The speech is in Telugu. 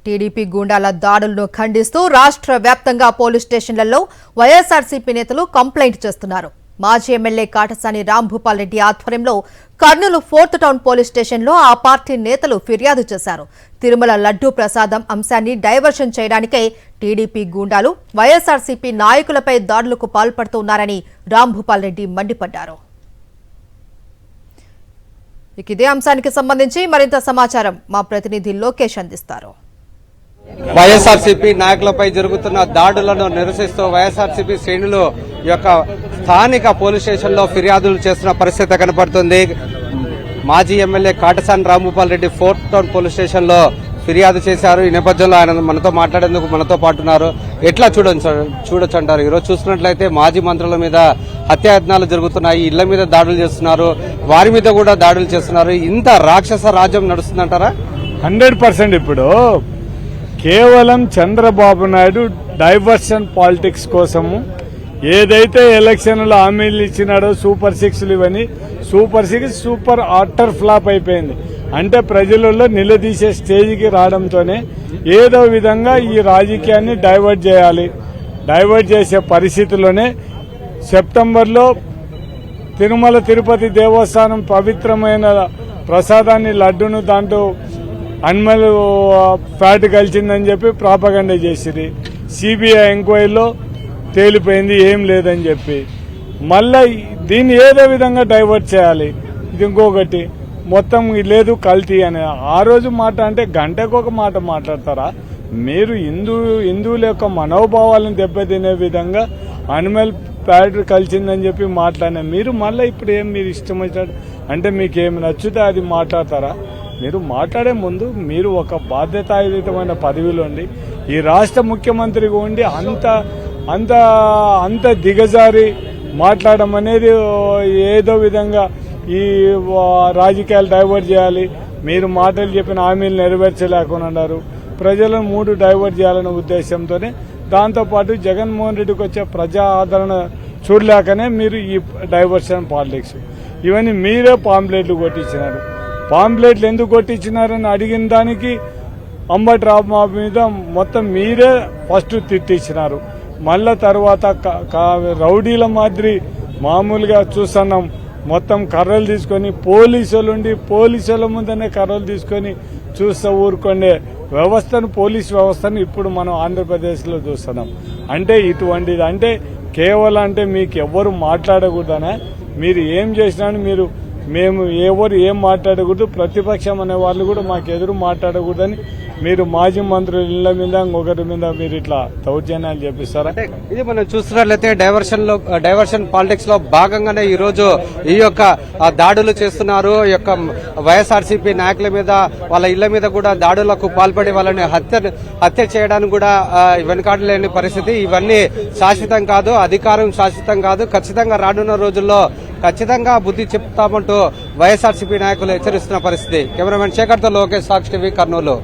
టీడీపీ గూండాల దాడులను ఖండిస్తూ రాష్ట్ర వ్యాప్తంగా పోలీస్ స్టేషన్లలో వైఎస్ఆర్సీపీ నేతలు కంప్లైంట్ చేస్తున్నారు. మాజీ ఎమ్మెల్యే కాటసాని రాంభూపాల్ రెడ్డి ఆధ్వర్యంలో కర్నూలు 4th టౌన్ పోలీస్ స్టేషన్లో ఆ పార్టీ నేతలు ఫిర్యాదు చేశారు. తిరుమల లడ్డూ ప్రసాదం అంశాన్ని డైవర్షన్ చేయడానికే టీడీపీ గూండాలు వైఎస్ఆర్సీపీ నాయకులపై దాడులకు పాల్పడుతున్నారని రాంభూపాల్ రెడ్డి మండిపడ్డారు. ఇదే అంశానికి సంబంధించి మరింత సమాచారం మా ప్రతినిధి లోకేష్ అందిస్తారు. వైఎస్ఆర్సీపీ నాయకులపై జరుగుతున్న దాడులను నిరసిస్తూ వైఎస్ఆర్సీపీ శ్రేణులు యొక్క స్థానిక పోలీస్ స్టేషన్లో ఫిర్యాదులు చేస్తున్న పరిస్థితి కనపడుతుంది. మాజీ MLA Katasani Rambhupal Reddy 4th town police స్టేషన్లో ఫిర్యాదు చేశారు. ఈ నేపథ్యంలో ఆయన మనతో మాట్లాడేందుకు మనతో పాటు ఉన్నారు. ఎట్లా చూడొచ్చు అంటారు? ఈరోజు చూసుకున్నట్లయితే మాజీ మంత్రుల మీద హత్యాయత్నాలు జరుగుతున్నాయి, ఇళ్ల మీద దాడులు చేస్తున్నారు, వారి మీద కూడా దాడులు చేస్తున్నారు. ఇంత రాక్షస రాజ్యం నడుస్తుందంటారా? 100% ఇప్పుడు కేవలం చంద్రబాబు నాయుడు డైవర్షన్ పాలిటిక్స్ కోసము ఏదైతే ఎలక్షన్లో హామీలు ఇచ్చినాడో సూపర్ 6 ఇవన్నీ సూపర్ 6 సూపర్ ఆటర్ ఫ్లాప్ అయిపోయింది. అంటే ప్రజలలో నిలదీసే స్టేజ్కి రావడంతోనే ఏదో విధంగా ఈ రాజకీయాన్ని డైవర్ట్ చేయాలి. డైవర్ట్ చేసే పరిస్థితుల్లోనే సెప్టెంబర్లో తిరుమల తిరుపతి దేవస్థానం పవిత్రమైన ప్రసాదాన్ని లడ్డును దాంట్లో అనిమల్ ఫ్యాట్ కలిసిందని చెప్పి ప్రాపగండా చేసిరి. సిబిఐ ఎంక్వైరీలో తేలిపోయింది ఏం లేదని చెప్పి. మళ్ళా దీన్ని ఏదో విధంగా డైవర్ట్ చేయాలి. ఇది ఇంకొకటి మొత్తం లేదు కల్తీ అని ఆ రోజు మాట అంటే గంటకు ఒక మాట మాట్లాడతారా? మీరు హిందువుల యొక్క మనోభావాలను దెబ్బతినే విధంగా అనిమల్ ఫ్యాట్ కలిసిందని చెప్పి మాట్లాడినా మీరు మళ్ళీ ఇప్పుడు ఏం మీరు ఇష్టం వచ్చినట్టు అంటే మీకు ఏమి నచ్చితే అది మాట్లాడతారా? మీరు మాట్లాడే ముందు మీరు ఒక బాధ్యతాయుతమైన పదవిలో ఉండి ఈ రాష్ట్ర ముఖ్యమంత్రిగా ఉండి అంత దిగజారి మాట్లాడడం అనేది ఏదో విధంగా ఈ రాజకీయాలు డైవర్ట్ చేయాలి. మీరు మాటలు చెప్పిన హామీలు నెరవేర్చలేకున్నారు. ప్రజలను 3 డైవర్ట్ చేయాలనే ఉద్దేశంతోనే దాంతోపాటు జగన్మోహన్ రెడ్డికి వచ్చే ప్రజా ఆదరణ చూడలేకనే మీరు ఈ డైవర్షన్ పాలిటిక్స్ ఇవన్నీ మీరే పాంప్లెట్లు కొట్టించినారు. పాంప్లెట్లు ఎందుకు కొట్టించినారని అడిగిన దానికి అంబటి రాంబాబు మీద మొత్తం మీరే ఫస్ట్ తిట్టించినారు. మళ్ళా తర్వాత రౌడీల మాదిరి మామూలుగా చూస్తున్నాం. మొత్తం కర్రలు తీసుకొని పోలీసుల ముందనే కర్రలు తీసుకొని చూస్తూ ఊరుకునే వ్యవస్థను పోలీస్ వ్యవస్థను ఇప్పుడు మనం ఆంధ్రప్రదేశ్లో చూస్తున్నాం. అంటే ఇటువంటిది అంటే కేవలం అంటే మీకు ఎవ్వరు మాట్లాడకూడదనే మీరు ఏం చేసినా మేము ఎవరు ఏం మాట్లాడకూడదు, ప్రతిపక్షం అనే వాళ్ళు కూడా మాకు ఎదురు మాట్లాడకూడదని మీరు మాజీ మంత్రుల ఇళ్ల మీద ఇంకొకరి మీద మీరు ఇట్లా దౌర్జన్యాలు చేపిస్తారా? ఇది మనం చూస్తున్నట్లయితే డైవర్షన్ పాలిటిక్స్ లో భాగంగానే ఈ రోజు ఈ యొక్క దాడులు చేస్తున్నారు. ఈ యొక్క వైఎస్ఆర్సీపీ నాయకుల మీద వాళ్ళ ఇళ్ల మీద కూడా దాడులకు పాల్పడి వాళ్ళని హత్య చేయడానికి కూడా వెనుకాడలేని పరిస్థితి. ఇవన్నీ శాశ్వతం కాదు, అధికారం శాశ్వతం కాదు. ఖచ్చితంగా రానున్న రోజుల్లో ఖచ్చితంగా బుద్ధి చెప్తామంటూ వైఎస్ఆర్సీపీ నాయకులు హెచ్చరిస్తున్న పరిస్థితి. కెమెరామెన్ శేఖర్తో లోకేష్, సాక్షి టీవీ, కర్నూలు.